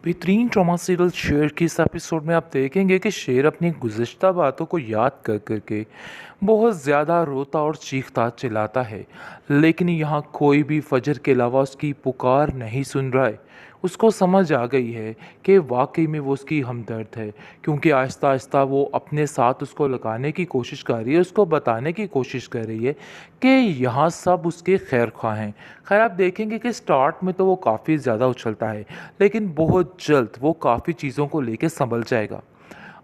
बेहतरीन trauma serial शेर की इस एपिसोड में आप देखेंगे कि शेर अपनी गुज़िश्ता बातों को याद कर के बहुत ज़्यादा रोता और चीखता चिल्लाता है। लेकिन यहाँ कोई भी फजर के अलावा उसकी पुकार नहीं सुन रहा है। उसको समझ आ गई है कि वाकई में वो उसकी हमदर्द है, क्योंकि आहिस्ता आहिस्ता वो अपने साथ उसको लगाने की कोशिश कर रही है, उसको बताने की कोशिश कर रही है कि यहाँ सब उसके खैर ख्वाह हैं। खैर, आप देखेंगे कि स्टार्ट में तो वो काफ़ी ज़्यादा उछलता है, लेकिन बहुत जल्द वो काफ़ी चीज़ों को लेके संभल जाएगा।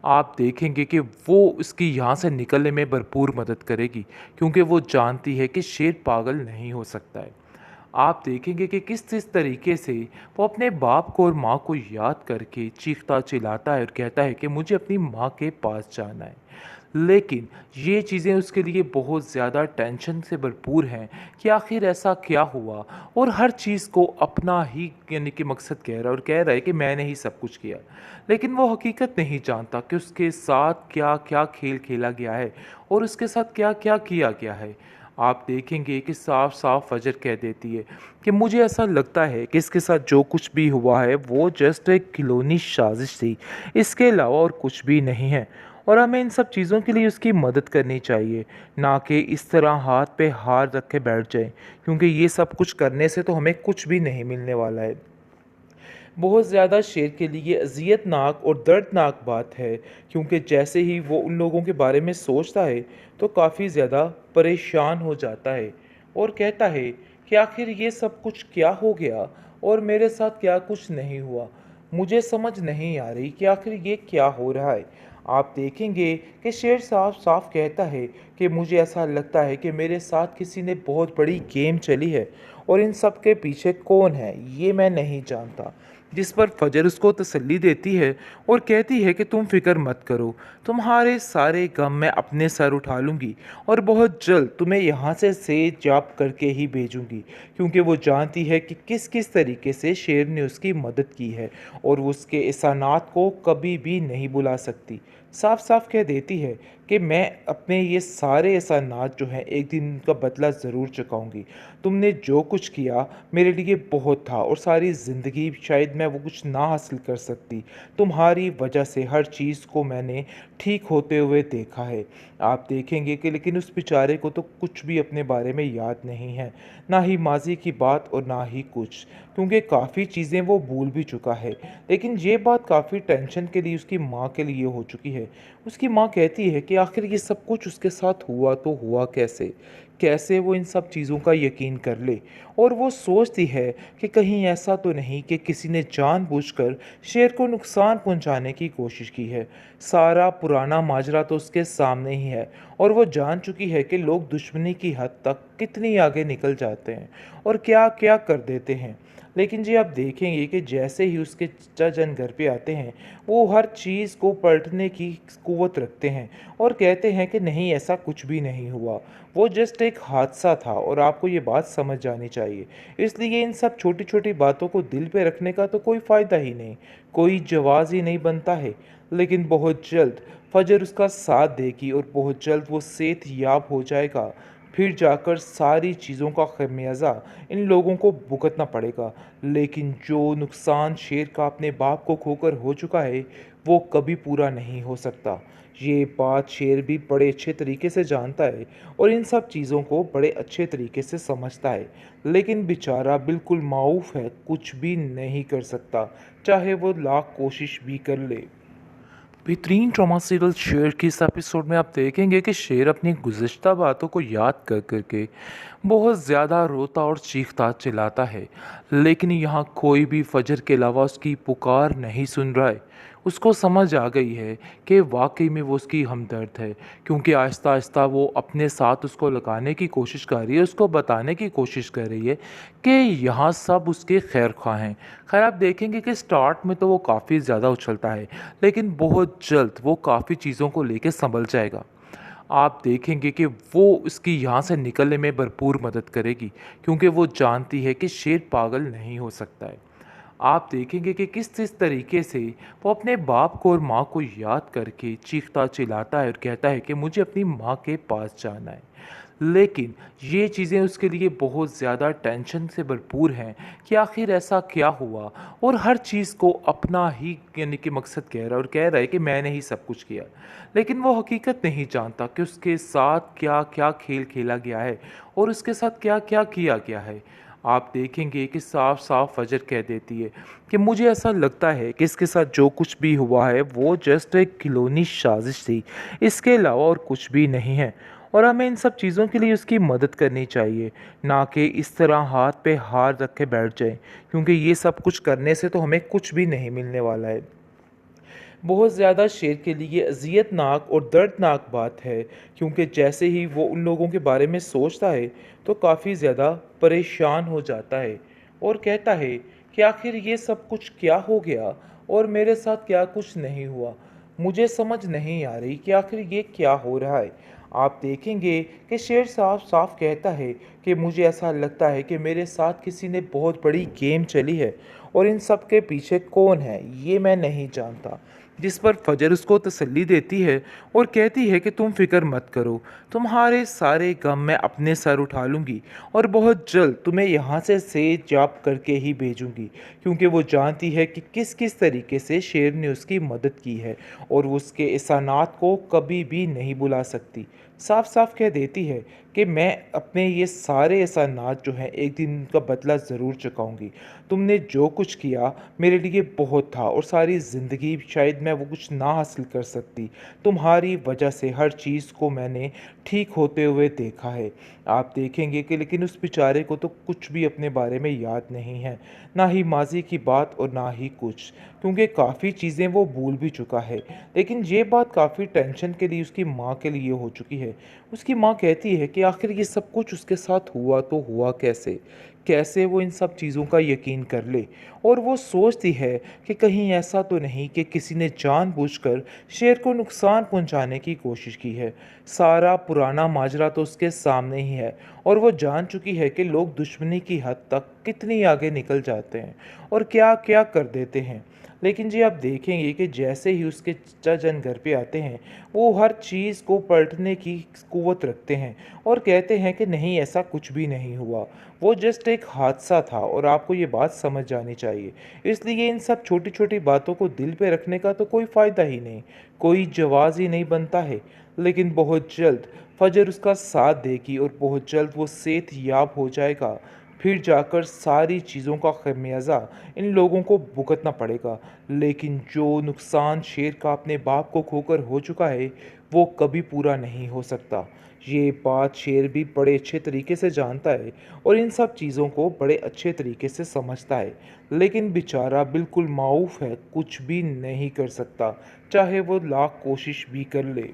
आप देखेंगे कि वो उसकी यहाँ से निकलने में भरपूर मदद करेगी, क्योंकि वो जानती है कि शेर पागल नहीं हो सकता है। आप देखेंगे कि किस तरीके से वो अपने बाप को और माँ को याद करके चीखता चिल्लाता है और कहता है कि मुझे अपनी माँ के पास जाना है। लेकिन ये चीज़ें उसके लिए बहुत ज़्यादा टेंशन से भरपूर हैं कि आखिर ऐसा क्या हुआ, और हर चीज़ को अपना ही यानी कि मकसद कह रहा है और कह रहा है कि मैंने ही सब कुछ किया। लेकिन वो हकीकत नहीं जानता कि उसके साथ क्या क्या खेल खेला गया है और उसके साथ क्या क्या किया गया है। आप देखेंगे कि साफ साफ फजर कह देती है कि मुझे ऐसा लगता है कि इसके साथ जो कुछ भी हुआ है वो जस्ट एक खिलौनी साजिश थी, इसके अलावा और कुछ भी नहीं है। और हमें इन सब चीज़ों के लिए उसकी मदद करनी चाहिए, ना कि इस तरह हाथ पे हाथ रख के बैठ जाए, क्योंकि ये सब कुछ करने से तो हमें कुछ भी नहीं मिलने वाला है। बहुत ज़्यादा शेर के लिए अज़ियतनाक और दर्दनाक बात है, क्योंकि जैसे ही वो उन लोगों के बारे में सोचता है तो काफ़ी ज़्यादा परेशान हो जाता है और कहता है कि आखिर ये सब कुछ क्या हो गया और मेरे साथ क्या कुछ नहीं हुआ। मुझे समझ नहीं आ रही कि आखिर ये क्या हो रहा है। आप देखेंगे कि शेर साफ साफ कहता है कि मुझे ऐसा लगता है कि मेरे साथ किसी ने बहुत बड़ी गेम चली है, और इन सब के पीछे कौन है ये मैं नहीं जानता। जिस पर फजर उसको तसल्ली देती है और कहती है कि तुम फिक्र मत करो, तुम्हारे सारे गम मैं अपने सर उठा लूँगी और बहुत जल्द तुम्हें यहाँ से सेहत याब करके ही भेजूँगी, क्योंकि वो जानती है कि किस किस तरीके से शेर ने उसकी मदद की है और वो उसके एहसानात को कभी भी नहीं भुला सकती। साफ साफ कह देती है कि मैं अपने ये सारे एहसानात जो हैं एक दिन उनका बदला ज़रूर चुकाऊंगी। तुमने जो कुछ किया मेरे लिए बहुत था, और सारी ज़िंदगी शायद मैं वो कुछ ना हासिल कर सकती। तुम्हारी वजह से हर चीज़ को मैंने ठीक होते हुए देखा है। आप देखेंगे कि लेकिन उस बेचारे को तो कुछ भी अपने बारे में याद नहीं है, ना ही माजी की बात और ना ही कुछ, क्योंकि काफ़ी चीज़ें वो भूल भी चुका है। लेकिन ये बात काफ़ी टेंशन के लिए उसकी माँ के लिए हो चुकी है। उसकी माँ कहती है कि आखिर ये सब कुछ उसके साथ हुआ तो हुआ कैसे? कैसे वो इन सब चीज़ों का यकीन कर ले? और वो सोचती है कि कहीं ऐसा तो नहीं कि किसी ने जानबूझकर शेर को नुकसान पहुंचाने की कोशिश की है। सारा पुराना माजरा तो उसके सामने ही है, और वो जान चुकी है कि लोग दुश्मनी की हद तक कितनी आगे निकल जाते हैं और क्या-क्या कर देते हैं। लेकिन जी, आप देखेंगे कि जैसे ही उसके चचा जन घर पे आते हैं, वो हर चीज़ को पलटने की क़ुव्वत रखते हैं और कहते हैं कि नहीं, ऐसा कुछ भी नहीं हुआ। वो जस्ट एक हादसा था और आपको ये बात समझ जानी चाहिए। इसलिए इन सब छोटी-छोटी बातों को दिल पे रखने का तो कोई फ़ायदा ही नहीं, कोई जवाज़ ही नहीं बनता है। लेकिन बहुत जल्द फ़जर उसका साथ देगी और बहुत जल्द वो सेहतयाब हो जाएगा। फिर जाकर सारी चीज़ों का ख़मियाज़ा इन लोगों को भुगतना पड़ेगा। लेकिन जो नुकसान शेर का अपने बाप को खोकर हो चुका है, वो कभी पूरा नहीं हो सकता। ये बात शेर भी बड़े अच्छे तरीके से जानता है और इन सब चीज़ों को बड़े अच्छे तरीके से समझता है। लेकिन बेचारा बिल्कुल माऊफ है, कुछ भी नहीं कर सकता, चाहे वो लाख कोशिश भी कर ले। बेहतरीन ट्रॉमा सीरियल शेर की इस एपिसोड में आप देखेंगे कि शेर अपनी गुज़िश्ता बातों को याद कर के बहुत ज़्यादा रोता और चीखता चिल्लाता है। लेकिन यहाँ कोई भी फजर के अलावा उसकी पुकार नहीं सुन रहा है। उसको समझ आ गई है कि वाकई में वो उसकी हमदर्द है, क्योंकि आहिस्ता आहिस्ता वो अपने साथ उसको लगाने की कोशिश कर रही है, उसको बताने की कोशिश कर रही है कि यहाँ सब उसके खैर ख्वाह हैं। खैर, आप देखेंगे कि स्टार्ट में तो वो काफ़ी ज़्यादा उछलता है, लेकिन बहुत जल्द वो काफ़ी चीज़ों को लेके संभल जाएगा। आप देखेंगे कि वो उसकी यहाँ से निकलने में भरपूर मदद करेगी, क्योंकि वो जानती है कि शेर पागल नहीं हो सकता है। आप देखेंगे कि किस तरीके से वो अपने बाप को और माँ को याद करके चीखता चिल्लाता है और कहता है कि मुझे अपनी माँ के पास जाना है। लेकिन ये चीज़ें उसके लिए बहुत ज़्यादा टेंशन से भरपूर हैं कि आखिर ऐसा क्या हुआ, और हर चीज़ को अपना ही यानी कि मकसद कह रहा है और कह रहा है कि मैंने ही सब कुछ किया। लेकिन वो हकीकत नहीं जानता कि उसके साथ क्या-क्या खेल खेला गया है और उसके साथ क्या-क्या किया गया है। आप देखेंगे कि साफ-साफ फ़जर कह देती है कि मुझे ऐसा लगता है कि इसके साथ जो कुछ भी हुआ है वो जस्ट एक खिलौनी साज़िश थी, इसके अलावा और कुछ भी नहीं है। और हमें इन सब चीज़ों के लिए उसकी मदद करनी चाहिए, ना कि इस तरह हाथ पे हाथ रख के बैठ जाएँ, क्योंकि ये सब कुछ करने से तो हमें कुछ भी नहीं मिलने वाला है। बहुत ज़्यादा शेर के लिए अज़ियतनाक और दर्दनाक बात है, क्योंकि जैसे ही वो उन लोगों के बारे में सोचता है तो काफ़ी ज़्यादा परेशान हो जाता है और कहता है कि आखिर ये सब कुछ क्या हो गया और मेरे साथ क्या कुछ नहीं हुआ। मुझे समझ नहीं आ रही कि आखिर ये क्या हो रहा है। आप देखेंगे कि शेर साफ साफ कहता है कि मुझे ऐसा लगता है कि मेरे साथ किसी ने बहुत बड़ी गेम चली है और इन सब के पीछे कौन है ये मैं नहीं जानता। जिस पर फजर उसको तसल्ली देती है और कहती है कि तुम फिक्र मत करो, तुम्हारे सारे गम मैं अपने सर उठा लूँगी और बहुत जल्द तुम्हें यहाँ से सेहत करके ही भेजूँगी, क्योंकि वो जानती है कि किस किस तरीके से शेर ने उसकी मदद की है और वो उसके एहसानात को कभी भी नहीं भुला सकती। साफ साफ कह देती है कि मैं अपने ये सारे एहसानात जो हैं एक दिन इनका बदला ज़रूर चुकाऊंगी। तुमने जो कुछ किया मेरे लिए बहुत था और सारी ज़िंदगी शायद मैं वो कुछ ना हासिल कर सकती। तुम्हारी वजह से हर चीज़ को मैंने ठीक होते हुए देखा है। आप देखेंगे कि लेकिन उस बेचारे को तो कुछ भी अपने बारे में याद नहीं है, ना ही माजी की बात और ना ही कुछ, क्योंकि काफ़ी चीज़ें वो भूल भी चुका है। लेकिन ये बात काफ़ी टेंशन के लिए उसकी माँ के लिए हो चुकी है। उसकी माँ कहती है कि आखिर ये सब कुछ उसके साथ हुआ तो हुआ कैसे? कैसे वो इन सब चीज़ों का यकीन कर ले? और वो सोचती है कि कहीं ऐसा तो नहीं कि किसी ने जानबूझकर शेर को नुकसान पहुंचाने की कोशिश की है। सारा पुराना माजरा तो उसके सामने ही है और वो जान चुकी है कि लोग दुश्मनी की हद तक कितनी आगे निकल जाते हैं और क्या-क्या कर देते हैं। लेकिन जी आप देखेंगे कि जैसे ही उसके चचा जन घर पे आते हैं, वो हर चीज़ को पलटने की क़ुव्वत रखते हैं और कहते हैं कि नहीं ऐसा कुछ भी नहीं हुआ। वो जस्ट एक हादसा था और आपको ये बात समझ जानी चाहिए। इसलिए इन सब छोटी-छोटी बातों को दिल पे रखने का तो कोई फ़ायदा ही नहीं, कोई जवाज़ ही नहीं बनता है। लेकिन बहुत जल्द फ़जर उसका साथ देगी और बहुत जल्द वो सेहतयाब हो जाएगा। फिर जाकर सारी चीज़ों का ख़मियाज़ा इन लोगों को भुगतना पड़ेगा। लेकिन जो नुकसान शेर का अपने बाप को खोकर हो चुका है, वो कभी पूरा नहीं हो सकता। ये बात शेर भी बड़े अच्छे तरीके से जानता है और इन सब चीज़ों को बड़े अच्छे तरीके से समझता है। लेकिन बेचारा बिल्कुल माऊफ है, कुछ भी नहीं कर सकता, चाहे वो लाख कोशिश भी कर ले।